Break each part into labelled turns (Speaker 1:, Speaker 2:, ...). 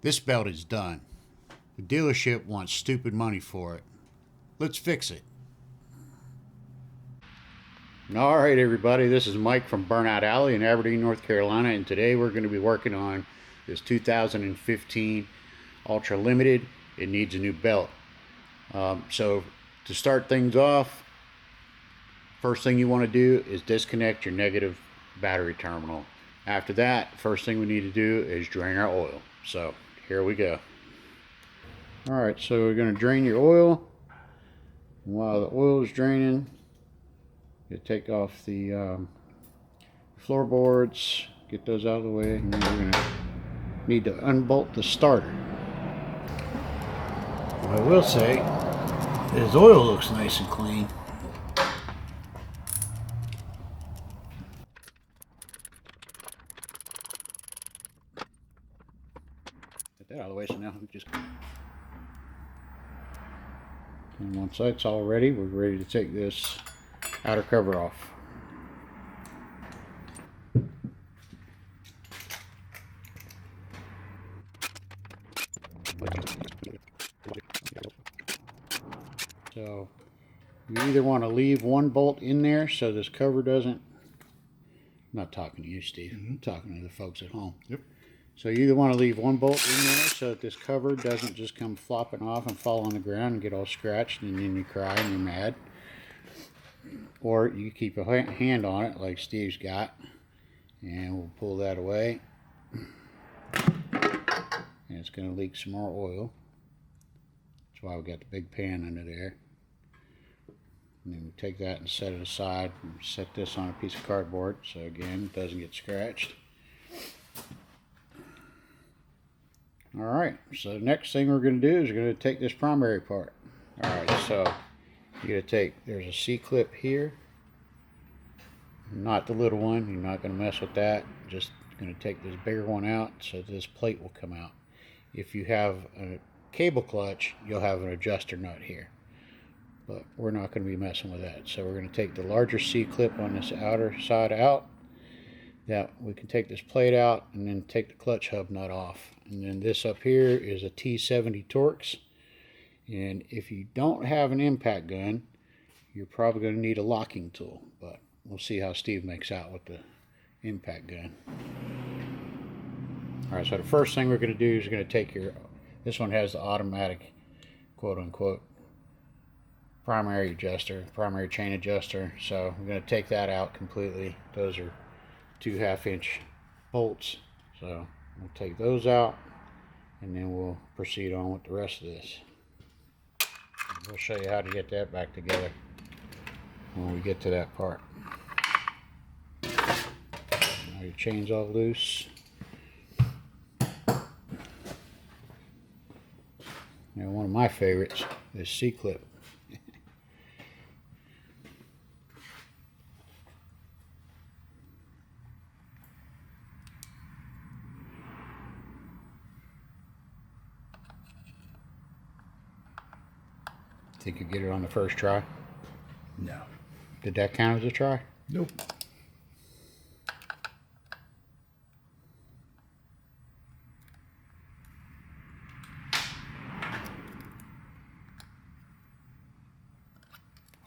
Speaker 1: This belt is done. The dealership wants stupid money for it. Let's fix it. Alright everybody, this is Mike from Burnout Alley in Aberdeen, North Carolina, and today we're going to be working on this 2015 Ultra Limited. It needs a new belt. So to start things off, first thing you want to do is disconnect your negative battery terminal. After that, first thing we need to do is drain our oil. So here we go. Alright, so we're going to drain your oil. And while the oil is draining, you take off the floorboards, get those out of the way, and then we're going to need to unbolt the starter. What I will say is oil looks nice and clean. Get that out of the way, so now we just... And once that's all ready, we're ready to take this outer cover off. So you either want to leave one bolt in there so this cover doesn't... I'm not talking to you, Steve. I'm talking to the folks at home.
Speaker 2: Yep.
Speaker 1: So you either want to leave one bolt in there so that this cover doesn't just come flopping off and fall on the ground and get all scratched and then you cry and you're mad. Or you keep a hand on it like Steve's got, and we'll pull that away. And it's going to leak some more oil. That's why we got the big pan under there. And then we take that and set it aside and set this on a piece of cardboard so again it doesn't get scratched. Alright, so the next thing we're going to do is we're going to take this primary part. Alright, so you're going to take, there's a C-clip here, not the little one, you're not going to mess with that, just going to take this bigger one out so this plate will come out. If you have a cable clutch, you'll have an adjuster nut here, but we're not going to be messing with that. So we're going to take the larger C-clip on this outer side out. Now we can take this plate out and then take the clutch hub nut off. And then this up here is a T70 Torx. And if you don't have an impact gun, you're probably going to need a locking tool. But we'll see how Steve makes out with the impact gun. Alright, so the first thing we're going to do is we're going to take your... This one has the automatic, quote-unquote, primary chain adjuster. So we're going to take that out completely. Those are 2 1/2-inch bolts, so we'll take those out and then we'll proceed on with the rest of this. We'll show you how to get that back together when we get to that part. Now your chain's all loose. Now one of my favorites is C-clip. Think you get it on the first try?
Speaker 2: No.
Speaker 1: Did that count as a try?
Speaker 2: Nope.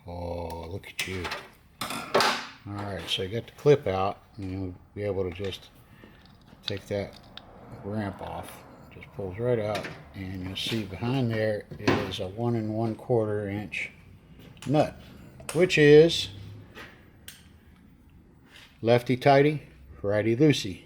Speaker 1: Oh, look at you. Alright, so you got the clip out, and you'll be able to just take that ramp off. Just pulls right out, and you'll see behind there is a 1 1/4 inch nut, which is lefty tighty, righty loosey.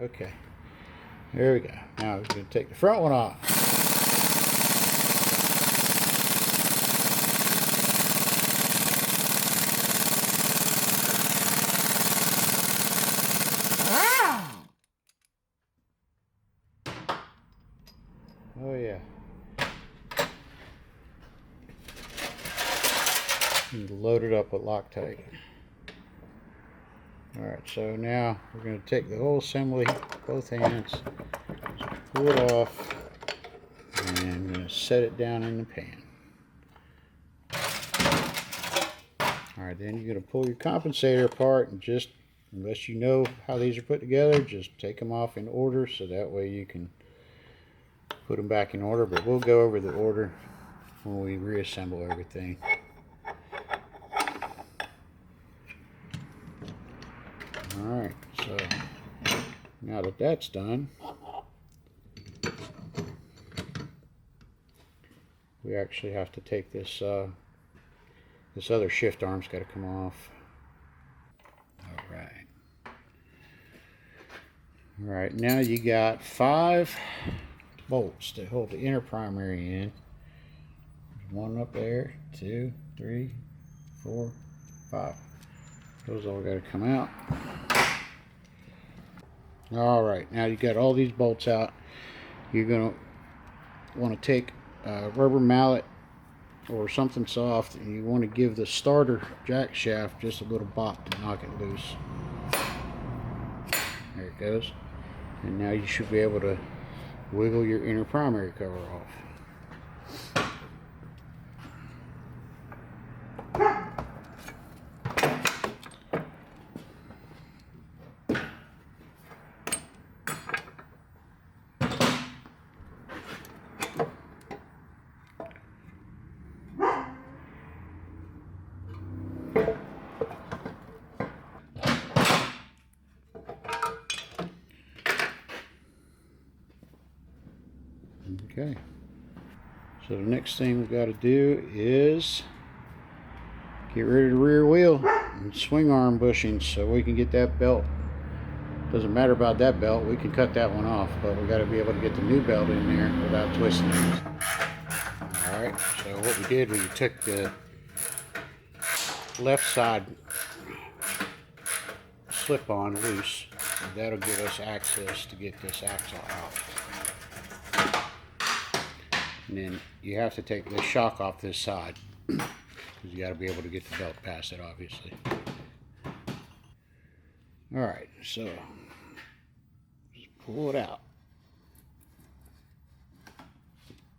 Speaker 1: Okay, there we go. Now we're going to take the front one off. Oh yeah. and load it up with Loctite. Alright, so now we're going to take the whole assembly, both hands, pull it off, and I'm going to set it down in the pan. Alright, then you're going to pull your compensator apart, and just, unless you know how these are put together, just take them off in order so that way you can put them back in order. But we'll go over the order when we reassemble everything. Alright, so now that that's done, we actually have to take this this other shift arm's got to come off. Alright, now you got 5 bolts to hold the inner primary in. One up there, 2, 3, 4, 5. Those all got to come out. Alright, now you got all these bolts out. You're going to want to take a rubber mallet or something soft, and you want to give the starter jack shaft just a little bop to knock it loose. There it goes. And now you should be able to wiggle your inner primary cover off. Okay, so the next thing we've got to do is get rid of the rear wheel and swing arm bushings so we can get that belt. Doesn't matter about that belt, we can cut that one off, but we got to be able to get the new belt in there without twisting it. Alright, so what we did was we took the left side slip on loose, and that'll give us access to get this axle out. And then you have to take the shock off this side because you got to be able to get the belt past it, obviously. Alright, so just pull it out.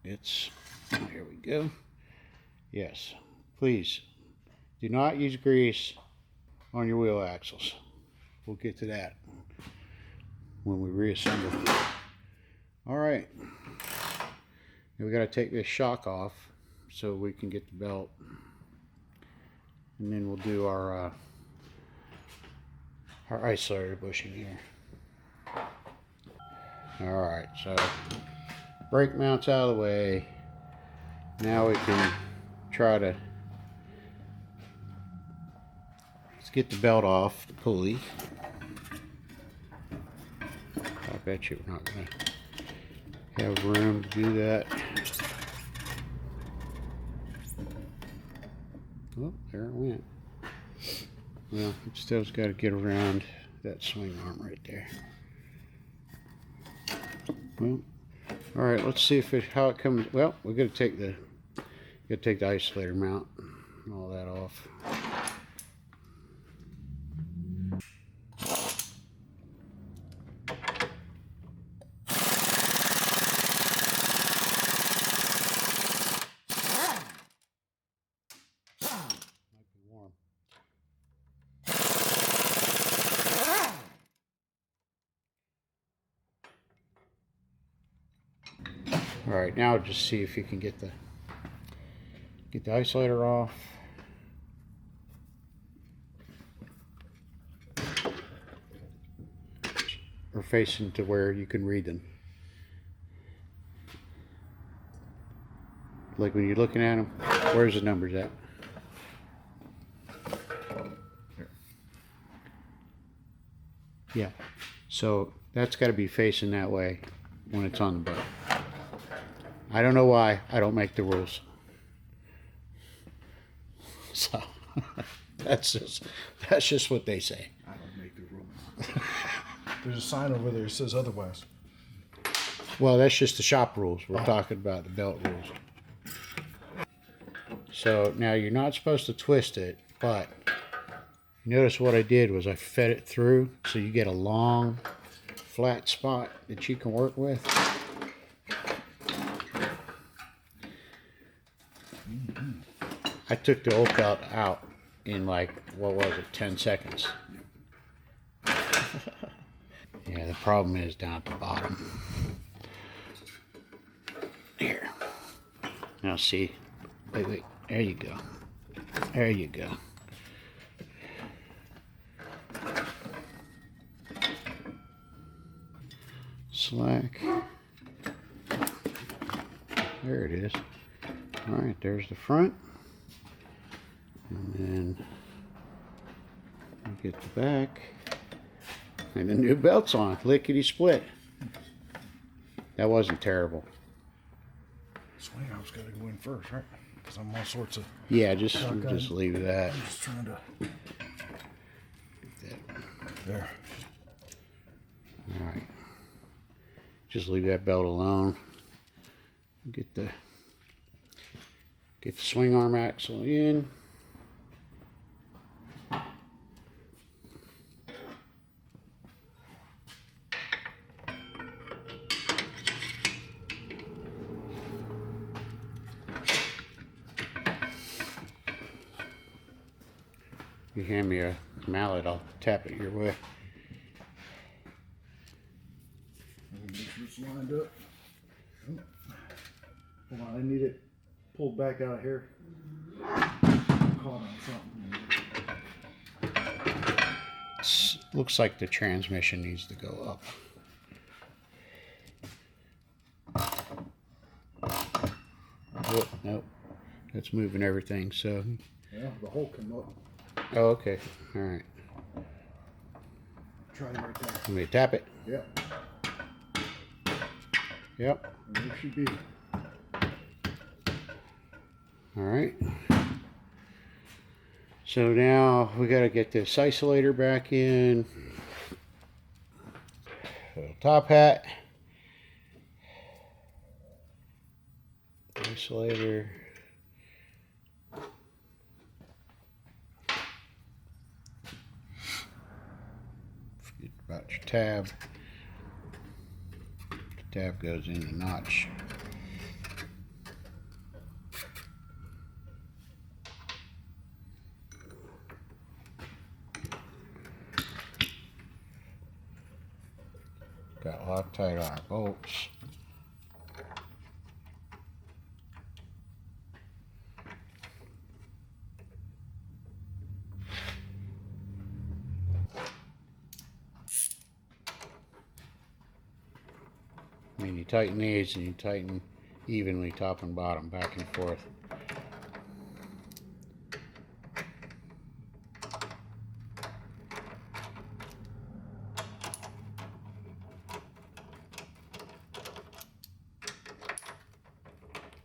Speaker 1: Here we go. Yes, please do not use grease on your wheel axles. We'll get to that when we reassemble. Alright. Now we got to take this shock off so we can get the belt, and then we'll do our isolator bushing here. Alright, so brake mounts out of the way. Now we can try to get the belt off the pulley. I bet you we're not going to have room to do that. Oh, there it went. Well, it still's got to get around that swing arm right there. Well, all right. Let's see how it comes. Well, we got to take the isolator mount and all that off. Alright, now just see if you can get the isolator off. Or facing to where you can read them. Like when you're looking at them, where's the numbers at? Yeah, so that's got to be facing that way when it's on the boat. I don't know why. I don't make the rules. So that's just what they say.
Speaker 2: I don't make the rules. There's a sign over there that says otherwise.
Speaker 1: Well, that's just the shop rules. We're talking about the belt rules. So now you're not supposed to twist it, but notice what I did was I fed it through so you get a long flat spot that you can work with. I took the old belt out in like, what was it, 10 seconds. Yeah, the problem is down at the bottom. Here. Now see, wait, there you go. There you go. Slack. There it is. All right, there's the front. And then you get the back. And the new belt's on. Lickety split. That wasn't terrible.
Speaker 2: Swingarm's got to go in first, right? Because I'm all sorts of...
Speaker 1: Yeah, just leave that.
Speaker 2: I'm just trying to... There.
Speaker 1: All right. Just leave that belt alone. Get the swing arm axle in. You hand me a mallet, I'll tap it your way.
Speaker 2: Make sure it's lined up. Hold on, I need it pulled back out here. Caught on something.
Speaker 1: Looks like the transmission needs to go up. Oh, nope. That's moving everything, so.
Speaker 2: Yeah, the hole came up.
Speaker 1: Oh, okay. All right.
Speaker 2: Try it right there.
Speaker 1: Let me tap it.
Speaker 2: Yep.
Speaker 1: Yep.
Speaker 2: And there should be.
Speaker 1: All right. So now we got to get this isolator back in. Top hat. Isolator. Forget about your tab. The tab goes in the notch. Got Loctite on our bolts. I mean, you tighten these and you tighten evenly top and bottom, back and forth.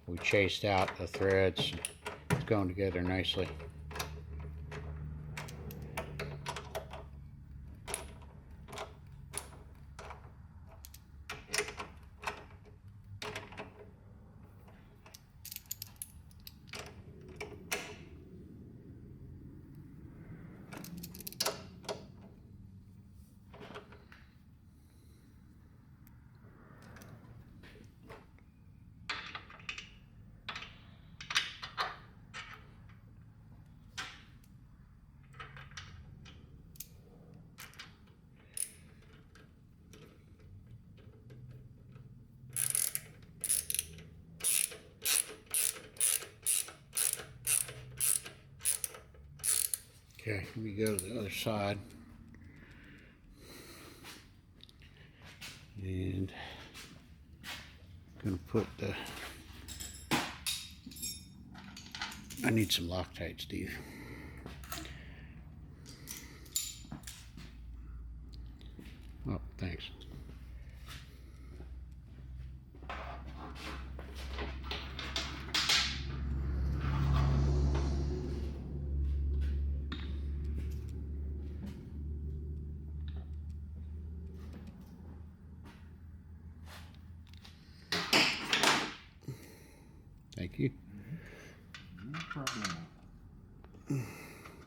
Speaker 1: We chased out the threads. It's going together nicely. Okay, let me go to the other side. And I'm going to put the... I need some Loctite, Steve. Oh, thanks. Thank you.
Speaker 2: No problem.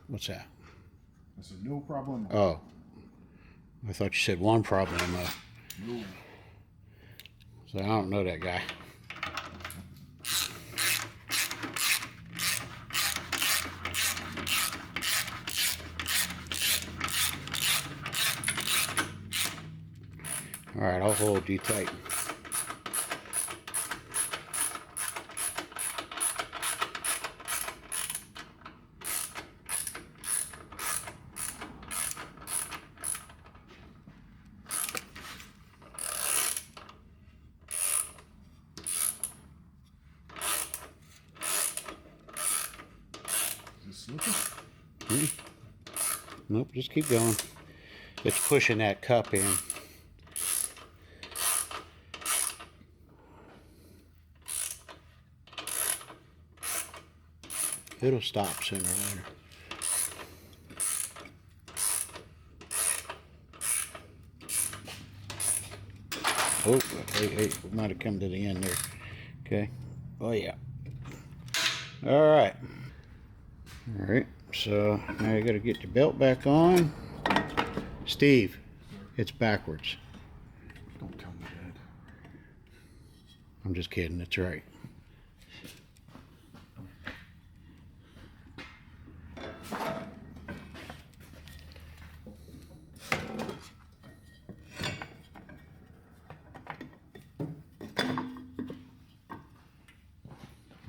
Speaker 1: What's that?
Speaker 2: I said, no problem.
Speaker 1: Oh. I thought you said one problem.
Speaker 2: No.
Speaker 1: So I don't know that guy. Alright, I'll hold you tight.
Speaker 2: Is this slipping?
Speaker 1: Nope, just keep going. It's pushing that cup in. It'll stop sooner or later. Oh, hey, we might have come to the end there. Okay. Oh, yeah. All right. All right. So now you got to get your belt back on. Steve, it's backwards.
Speaker 2: Don't tell me that.
Speaker 1: I'm just kidding. That's right.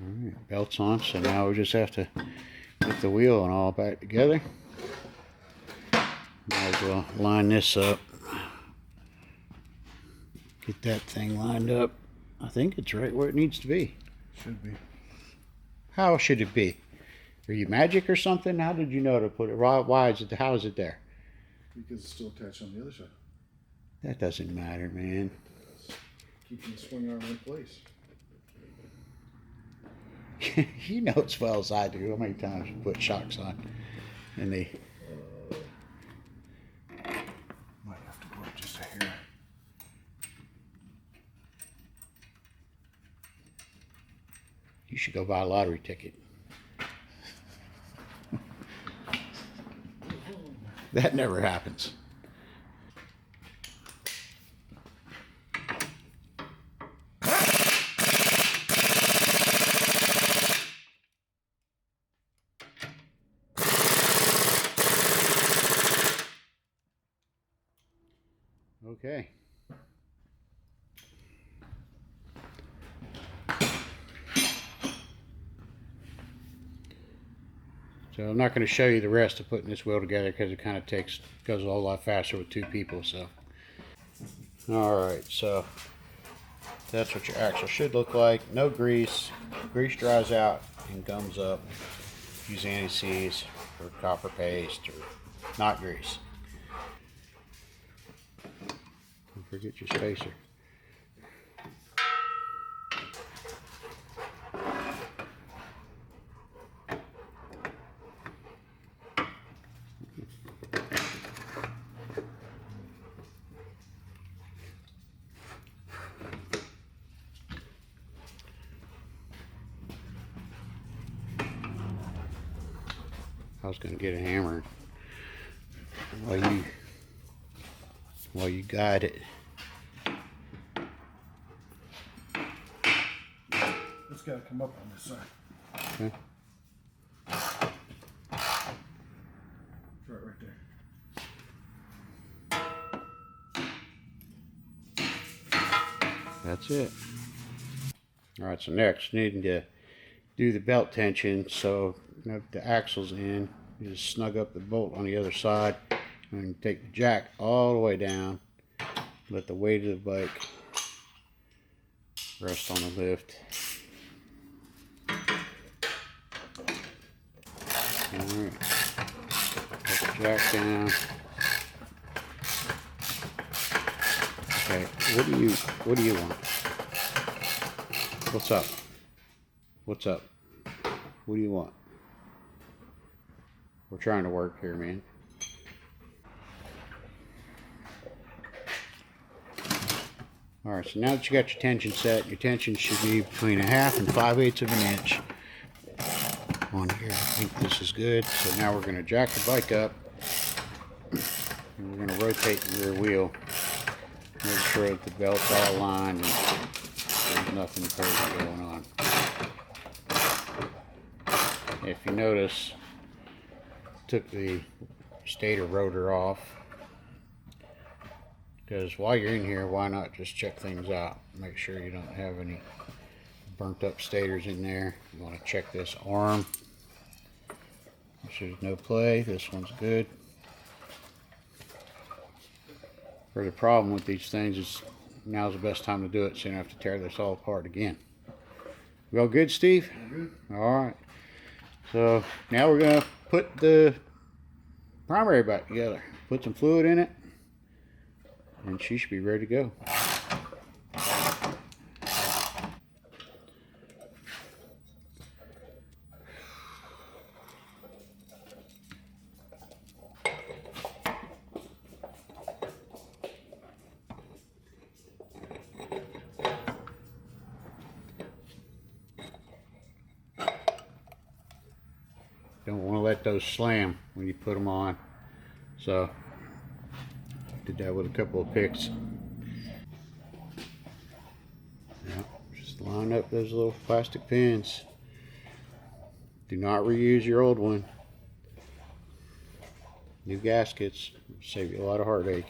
Speaker 1: Alright, belt's on, so now we just have to get the wheel and all back together. Might as well line this up. Get that thing lined up. I think it's right where it needs to be.
Speaker 2: Should be.
Speaker 1: How should it be? Are you magic or something? How did you know to put it? Why is it? How is it there?
Speaker 2: Because it's still attached on the other side.
Speaker 1: That doesn't matter, man.
Speaker 2: Keeping the swing arm in place.
Speaker 1: You know as well as I do how many times you put shocks on and they
Speaker 2: Might have to go up just a hair.
Speaker 1: you should go buy a lottery ticket. That never happens. Okay. So I'm not going to show you the rest of putting this wheel together because it kind of goes a whole lot faster with two people. So, all right. So that's what your axle should look like. No grease. Grease dries out and gums up. Use anti-seize or copper paste or not grease. Don't forget your spacer. I was going to get a hammer while you guide it.
Speaker 2: It's got to come up on this side.
Speaker 1: Okay.
Speaker 2: Try it right there.
Speaker 1: That's it. All right, so next, needing to do the belt tension. So the axle's in, you just snug up the bolt on the other side and take the jack all the way down. Let the weight of the bike rest on the lift. All right, put the jack down. Okay, what do you want? What's up? What's up? What do you want? We're trying to work here, man. Alright, so now that you got your tension set, your tension should be between 1/2 and 5/8 of an inch. on here. I think this is good. So now we're going to jack the bike up and we're going to rotate the rear wheel. Make sure that the belt's all aligned and there's nothing crazy going on. If you notice, took the stator rotor off, because while you're in here, why not just check things out? Make sure you don't have any burnt up stators in there. You want to check this arm. Make sure there's no play. This one's good. The problem with these things is now's the best time to do it, so you don't have to tear this all apart again. We all good, Steve?
Speaker 2: Good.
Speaker 1: All right. So now we're going to put the primary back together. Put some fluid in it, and she should be ready to go. Don't want to let those slam when you put them on. So, did that with a couple of picks. Yeah, just line up those little plastic pins. Do not reuse your old one. New gaskets will save you a lot of heartache.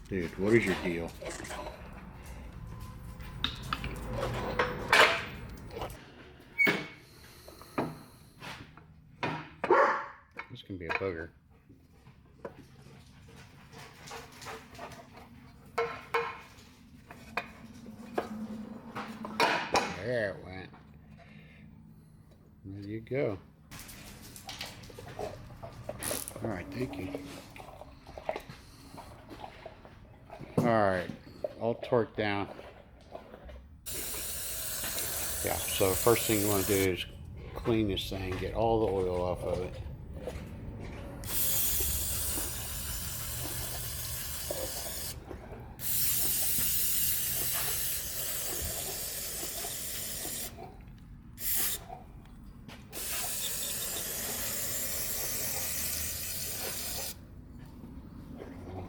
Speaker 1: Dude, what is your deal? This can be a bugger. There it went. There you go. All right, thank you. Alright, all torqued down. Yeah, so first thing you want to do is clean this thing, get all the oil off of it.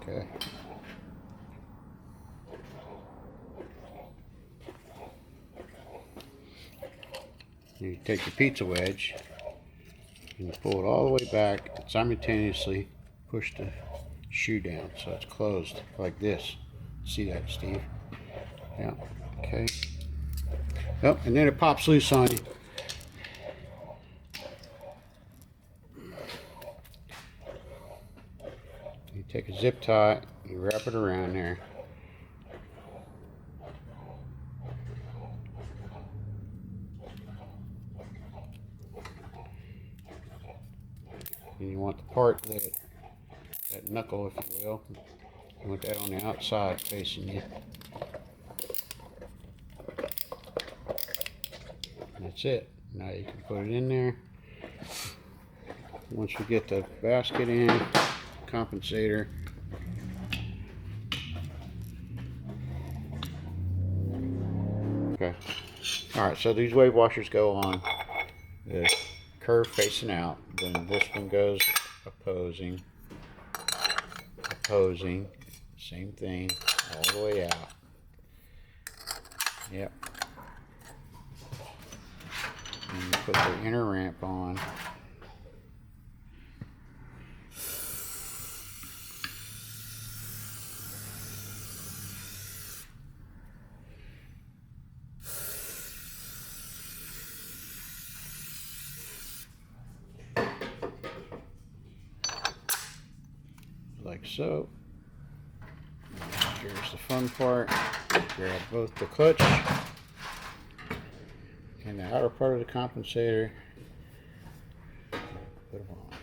Speaker 1: Okay. You take your pizza wedge and you pull it all the way back and simultaneously push the shoe down so it's closed like this. See that, Steve? Yeah, okay. Oh, and then it pops loose on you. You take a zip tie, you wrap it around there. And you want the part that knuckle, if you will, you want that on the outside facing you. And that's it. Now you can put it in there. Once we get the basket in, compensator. Okay. Alright, so these wave washers go on the curve facing out, then this one goes opposing, same thing, all the way out. Yep. And you put the inner ramp on. Like so. Here's the fun part. Grab both the clutch and the outer part of the compensator. Put them on.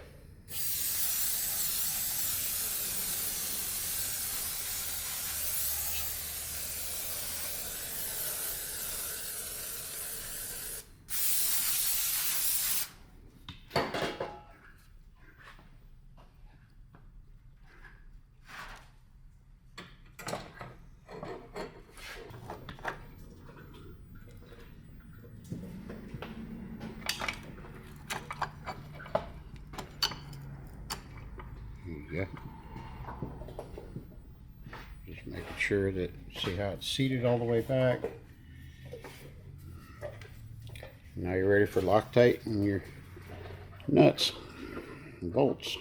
Speaker 1: making sure that, see how it's seated all the way back. Now you're ready for Loctite and your nuts and bolts.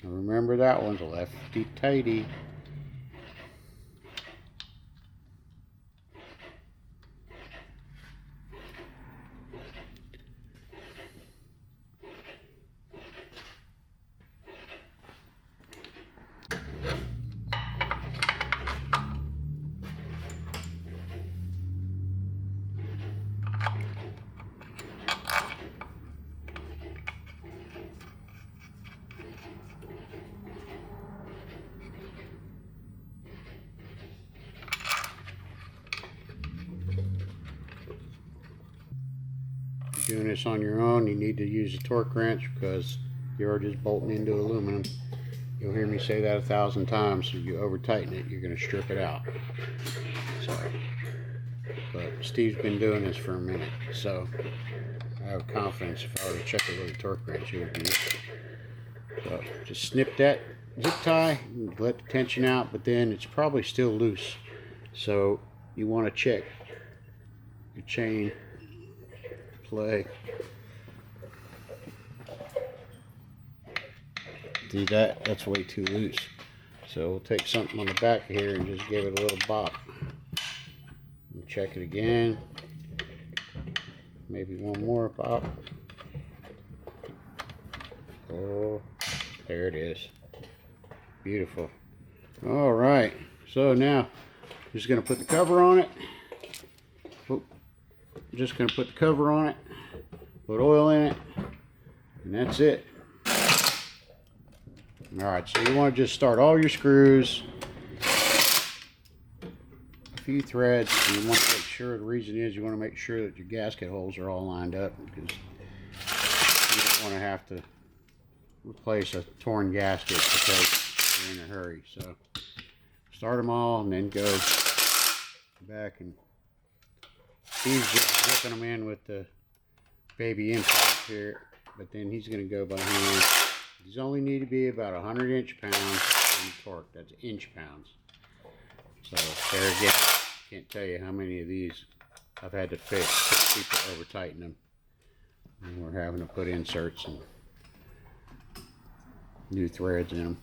Speaker 1: Remember, that one's lefty tighty. Doing this on your own, you need to use a torque wrench because you're just bolting into aluminum. You'll hear me say that 1,000 times. So you over tighten it, you're going to strip it out. So, but Steve's been doing this for a minute, so I have confidence if I were to check it with a torque wrench, it would be it. So just snip that zip tie, let the tension out, but then it's probably still loose. So you want to check your chain play. See that? That's way too loose. So we'll take something on the back here and just give it a little bop. And check it again. Maybe one more bop. Oh, there it is. Beautiful. All right. So now, just going to put the cover on it. Just going to put the cover on it, put oil in it, and that's it. Alright, so you want to just start all your screws, a few threads. And you want to make sure, the reason is you want to make sure that your gasket holes are all lined up, because you don't want to have to replace a torn gasket because you're in a hurry. So start them all and then go back, and he's just zipping them in with the baby impact here, but then he's going to go by hand. These only need to be about 100 inch-pounds in torque. That's inch-pounds. So there again, can't tell you how many of these I've had to fix because people over-tighten them. And we're having to put inserts and new threads in them.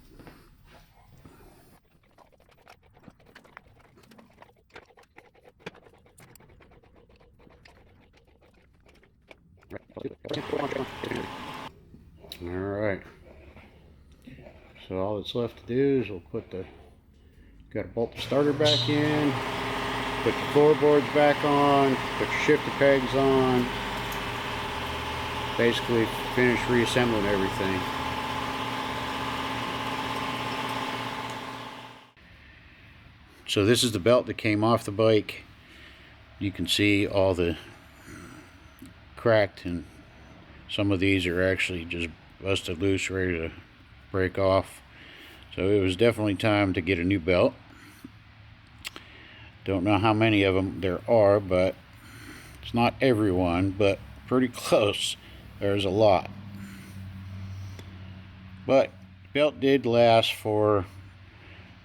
Speaker 1: Alright, so all that's left to do is we'll put the, got to bolt the starter back in, put the floorboards back on, put your shifter pegs on, basically finish reassembling everything. So this is the belt that came off the bike. You can see all the cracked, and some of these are actually just busted loose, ready to break off. So it was definitely time to get a new belt. Don't know how many of them there are, but it's not everyone, but pretty close. There's a lot. But the belt did last for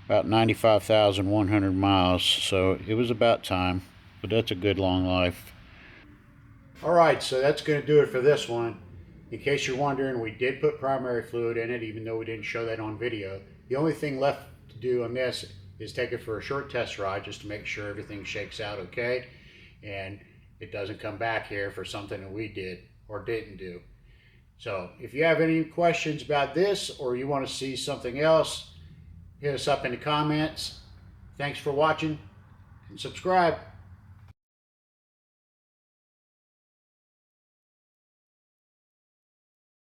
Speaker 1: about 95,100 miles, so it was about time. But that's a good long life. Alright, so that's going to do it for this one. In case you're wondering, we did put primary fluid in it, even though we didn't show that on video. The only thing left to do on this is take it for a short test ride just to make sure everything shakes out okay, and it doesn't come back here for something that we did or didn't do. So if you have any questions about this, or you want to see something else, hit us up in the comments. Thanks for watching, and subscribe.